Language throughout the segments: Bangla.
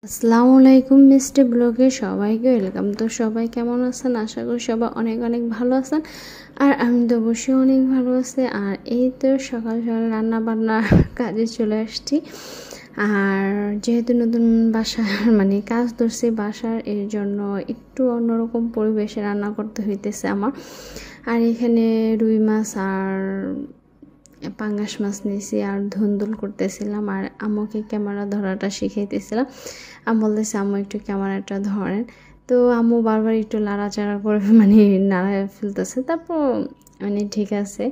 আসসালামু আলাইকুম মিষ্টি ব্লগে সবাইকে ওয়েলকাম। তো সবাই কেমন আছেন? আশা করি সবাই অনেক অনেক ভালো আছেন। আর আমি তো অবশ্যই অনেক ভালো আছি। আর এই তো সকাল সকাল রান্না বান্নার কাজে চলে আসছি। আর যেহেতু নতুন বাসার কাজ ধরছি বাসার, এর জন্য একটু অন্যরকম পরিবেশে রান্না করতে হইতেছে আমার। আর এখানে রুই মাছ আর পাঙ্গাস মাছ নিয়েছি আর ধুন্দুল করতেছিলাম, আর আম্মুকে ক্যামেরা ধরাটা শিখাইতেছিলাম। আম্মু বলতেছে আম্মু একটু ক্যামেরাটা ধরেন। তো আম্মু বারবার একটু নাড়াচাড়া করে নাড়া ফেলতেছে, তারপর ঠিক আছে,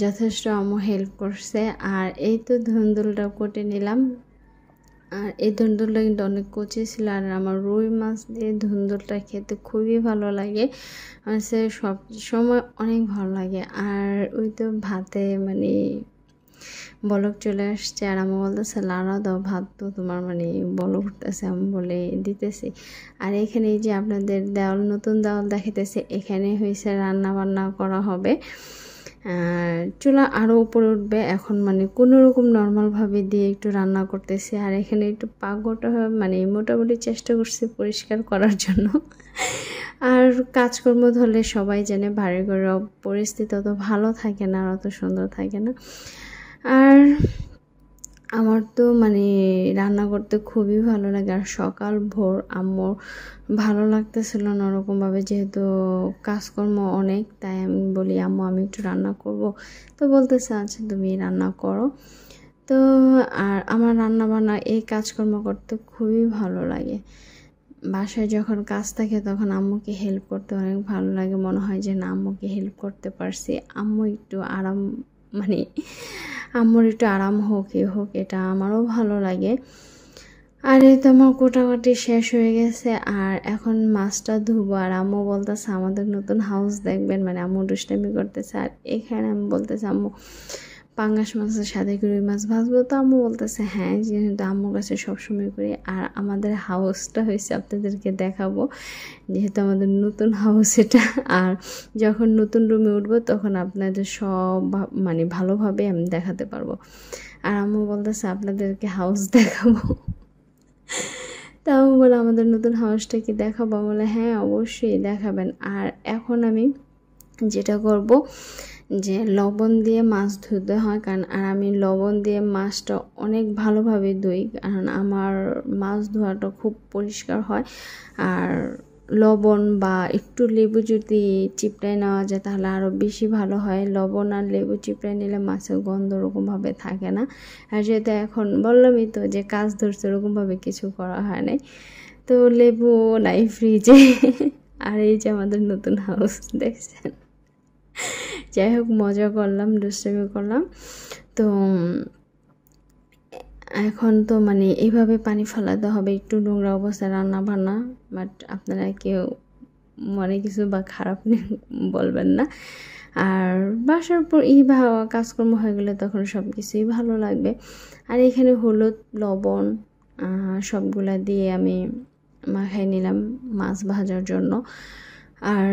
যথেষ্ট আম্মু হেল্প করছে। আর এই তো ধুন্দুলটা কেটে নিলাম। আর এই ধুন্দুলটা কিন্তু অনেক কচি ছিল, আর আমার রুই মাছ দিয়ে ধুন্দুলটা খেতে খুবই ভালো লাগে, সে সব সময় অনেক ভালো লাগে। আর ওই তো ভাতে বলক চলে আসছে, আর আমি বলতেছে লাড়া দাও, ভাত তো তোমার বলক উঠতেছে, আমি বলে দিতেছি। আর এখানে এই যে আপনাদের দেওয়াল, নতুন দেওয়াল দেখাইতেছে, এখানে হয়েছে রান্না বান্না করা হবে। চুলা আরও উপরে উঠবে এখন, কোনো রকম নর্মালভাবে দিয়ে একটু রান্না করতেছি। আর এখানে একটু পাকঘরটা মোটামুটি চেষ্টা করছি পরিষ্কার করার জন্য। আর কাজকর্ম ধরলে সবাই জানে বাড়ির ঘরের পরিস্থিতি অত ভালো থাকে না, আর অত সুন্দর থাকে না। আর আমার তো রান্না করতে খুবই ভালো লাগে। আর সকাল ভোর আম্মুর ভালো লাগতেছিল না ওরকমভাবে, যেহেতু কাজকর্ম অনেক, তাই আমি বলি আম্মু আমি একটু রান্না করব। তো বলতেছে আচ্ছা তুমি রান্না করো। তো আর আমার রান্না বান্না এই কাজকর্ম করতে খুবই ভালো লাগে। বাসায় যখন কাজ থাকে তখন আম্মুকে হেল্প করতে অনেক ভালো লাগে, মনে হয় যে না আম্মুকে হেল্প করতে পারছি, আম্মু একটু আরাম আম্মুর একটু আরাম হোক এটা আমারও ভালো লাগে। আর এই তো আমার কোটাকুটি শেষ হয়ে গেছে, আর এখন মাছটা ধুবো। আর আম্মু বলতেছে আমাদের নতুন হাউস দেখবেন, আম্মু দুষ্টামি করতেছে। আর এখানে আমি বলতেছি আম্মু পাঙ্গাস মাছের সাথে রুই মাছ ভাজবো। তো আম্মু বলতেছে হ্যাঁ, যেহেতু আম্মুর কাছে সবসময় করি। আর আমাদের হাউসটা হয়েছে আপনাদেরকে দেখাবো, যেহেতু আমাদের নতুন হাউস এটা। আর যখন নতুন রুমে উঠবো তখন আপনাদের সব ভালোভাবে আমি দেখাতে পারবো। আর আম্মু বলতেছে আপনাদেরকে হাউস দেখাবো। তা আম্মু বলে আমাদের নতুন হাউসটা কি দেখাবো? বলে হ্যাঁ অবশ্যই দেখাবেন। আর এখন আমি যেটা করব যে লবণ দিয়ে মাছ ধুতে হয়, কারণ আর আমি লবণ দিয়ে মাছটা অনেক ভালোভাবে ধুই, কারণ আমার মাছ ধোয়াটা খুব পরিষ্কার হয়। আর লবণ বা একটু লেবু যদি চিপড়ায় নেওয়া যায় তাহলে আরও বেশি ভালো হয়। লবণ আর লেবু চিপড়ায় নিলে মাছের গন্ধ ওরকমভাবে থাকে না। আর যেহেতু এখন বললামই তো যে কাজ ধরছে, ওরকমভাবে কিছু করা হয় নাই, তো লেবু নাই ফ্রিজে। আর এই যে আমাদের নতুন হাউস দেখছেন। যাই হোক, মজা করলাম, দুষ্টামি করলাম। তো এখন তো এইভাবে পানি ফেলাতে হবে, একটু নোংরা অবস্থায় রান্না বান্না। বাট আপনারা কেউ কিছু বা খারাপ বলবেন না। আর বাসার পর কাজকর্ম হয়ে গেলে তখন সব কিছুই ভালো লাগবে। আর এখানে হলুদ লবণ সবগুলা দিয়ে আমি মাখাই নিলাম মাছ ভাজার জন্য। আর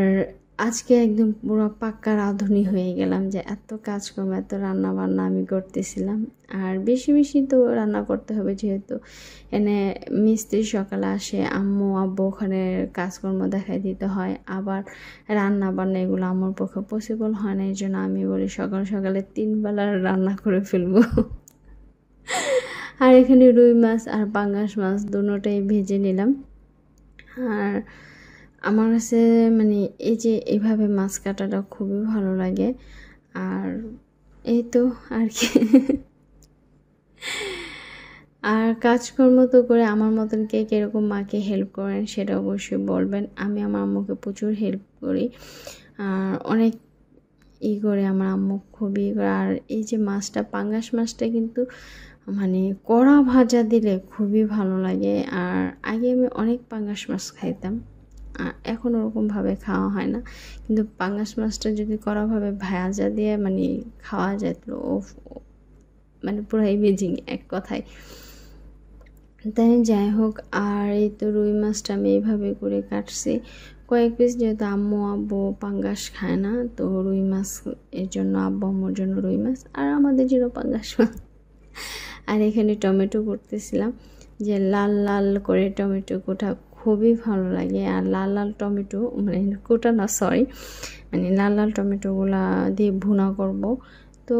আজকে একদম পুরো পাক্কা রাঁধুনি হয়ে গেলাম, যে এত কাজকর্ম এত রান্না বান্না আমি করতেছিলাম। আর বেশি বেশি তো রান্না করতে হবে, যেহেতু এনে মিস্ত্রি সকালে আসে, আম্মু আব্বু ওখানে কাজকর্ম দেখাই দিতে হয়, আবার রান্না বান্না এগুলো আমার পক্ষে পসিবল হয় না। এই জন্য আমি বলি সকাল সকালে 3 বেলার রান্না করে ফেলবো। আর এখানে রুই মাছ আর পাঙ্গাস মাছ দুটোটাই ভেজে নিলাম। আর আমার কাছে এই যে এইভাবে মাছ কাটাটা খুবই ভালো লাগে। আর এই তো আর কি। আর কাজকর্ম তো করে আমার মতন কে কীরকম মাকে হেল্প করেন সেটা অবশ্যই বলবেন। আমি আমার আম্মুকে প্রচুর হেল্প করি, আর অনেক করে আমার আম্মু খুবই করে। আর এই যে মাছটা পাঙ্গাস মাছটা কিন্তু কড়া ভাজা দিলে খুবই ভালো লাগে। আর আগে আমি অনেক পাঙ্গাস মাছ খাইতাম, এখন ওরকমভাবে খাওয়া হয় না, কিন্তু পাঙ্গাস মাছটা যদি কড়াভাবে ভাজা দিয়ে খাওয়া যায় তো পুরো এমেজিং এক কথায়। তাই যাই হোক, আর এই তো রুই মাছটা আমি এইভাবে করে কাটছি কয়েক পিস, যেহেতু আম্মু আব্বু পাঙ্গাস খায় না, তো রুই মাছ এর জন্য আব্বু আম্মুর জন্য রুই মাছ, আর আমাদের জন্য পাঙ্গাস মাছ। আর এখানে টমেটো করতেছিলাম, যে লাল লাল করে টমেটো কোটা খুবই ভালো লাগে। আর লাল লাল টমেটো মানে কোটা না, সরি, মানে লাল লাল টমেটোগুলা দিয়ে ভুনা করব। তো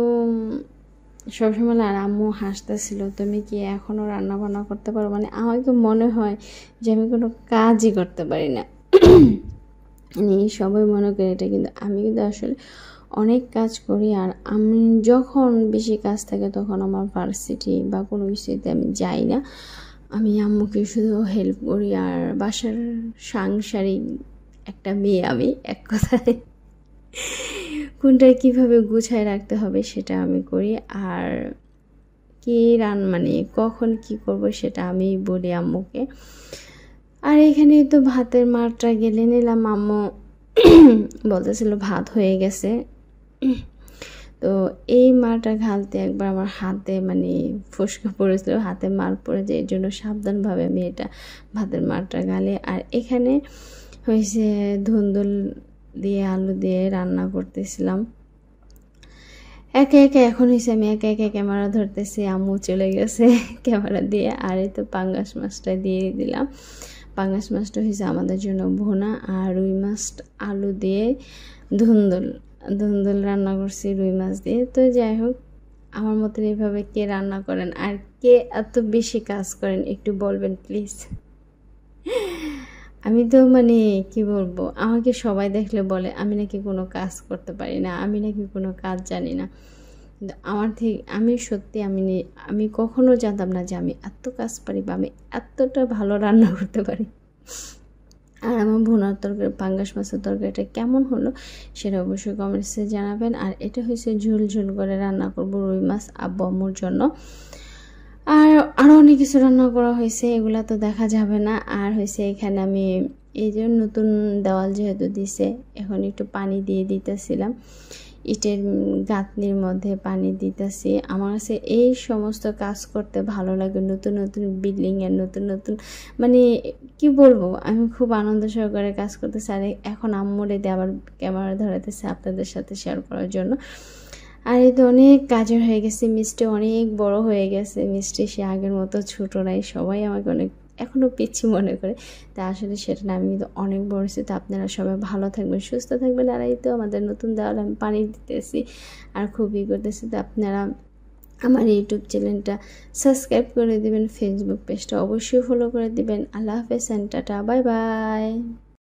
সবসময় আর আম্মু হাসতেছিল, তুমি কি এখনও রান্না বান্না করতে পারো? মানে আমার তো মনে হয় যে আমি কোনো কাজই করতে পারি না। মানে সবাই মনে করে এটা, কিন্তু আমি কিন্তু আসলে অনেক কাজ করি। আর আমি যখন বেশি কাজ থাকে তখন আমার ভার্সিটি বা কোনো কিছুতে আমি যাই না, আমি আম্মুকে শুধু হেল্প করি। আর বাসার সাংসারিক একটা মেয়ে আমি, এক কথায় কোনটা কীভাবে গুছায় রাখতে হবে সেটা আমি করি। আর কি মানে কখন কি করব সেটা আমি বলি আম্মুকে। আর এখানে তো ভাতের মারটা গেলে নিলাম, আম্মু বলতেছিল ভাত হয়ে গেছে। তো এই মারটা ঘালতে একবার আমার হাতে মানে ফসকা পড়েছিল, হাতে মার পড়ে যায়, এর জন্য সাবধানভাবে আমি এটা ভাতের মারটা গালি। আর এখানে হয়েছে ধুন্দুল দিয়ে আলু দিয়ে রান্না করতেছিলাম একে একে। এখন হয়েছে আমি একে একে ক্যামেরা ধরতেছি, আম্মু চলে গেছে ক্যামেরা দিয়ে। আর এই তো পাঙ্গাস মাছটা দিয়ে দিলাম। পাঙ্গাস মাছটা হয়েছে আমাদের জন্য ভুনা। আর রুই মাছ আলু দিয়ে ধুন্দুল রান্না করছি রুই মাছ দিয়ে। তো যাই হোক, আমার মতন এইভাবে কে রান্না করেন আর কে এত বেশি কাজ করেন একটু বলবেন প্লিজ। আমি তো মানে কি বলবো, আমাকে সবাই দেখলে বলে আমি নাকি কোনো কাজ করতে পারি না, আমি নাকি কোনো কাজ জানি না। কিন্তু আমার থেকে আমি সত্যি আমি কখনো জানতাম না যে আমি এত কাজ পারি বা আমি এতটা ভালো রান্না করতে পারি। আর আমার ভুনার তরকারি, পাঙ্গাস মাছের তরকারিটা কেমন হলো সেটা অবশ্যই কমেন্টসে জানাবেন। আর এটা হয়েছে ঝোল ঝোল করে রান্না করবো রুই মাছ আব্বু আম্মুর জন্য। আর আরও অনেক কিছু রান্না করা হয়েছে, এগুলা তো দেখা যাবে না। আর হয়েছে এখানে আমি এই যে নতুন দেওয়াল যেহেতু দিছে, এখন একটু পানি দিয়ে দিতেছিলাম, ইটের গাঁথনির মধ্যে পানি দিতেছি। আমার কাছে এই সমস্ত কাজ করতে ভালো লাগে, নতুন নতুন বিল্ডিংয়ের নতুন নতুন মানে কি বলবো, আমি খুব আনন্দ সহকারে কাজ করতেছি। আর এখন আম্মুরে দিয়ে আবার ক্যামেরা ধরাতেছে আপনাদের সাথে শেয়ার করার জন্য। আর এই তো অনেক কাজের হয়ে গেছে, মিষ্টি অনেক বড় হয়ে গেছে, মিষ্টি সে আগের মতো ছোটো নাই, সবাই আমাকে অনেক এখনও পিচ্ছি মনে করে। তা আসলে সেটা না, আমি কিন্তু অনেক বড় হয়েছি। তো আপনারা সবাই ভালো থাকবেন, সুস্থ থাকবেন। আর এই তো আমাদের নতুন দেওয়ালে আমি পানি দিতেছি আর খুবই করতেছি। তো আপনারা আমার ইউটিউব চ্যানেলটা সাবস্ক্রাইব করে দেবেন, ফেসবুক পেজটা অবশ্যই ফলো করে দিবেন। আল্লাহ হাফেজ, টাটা, বাই বাই।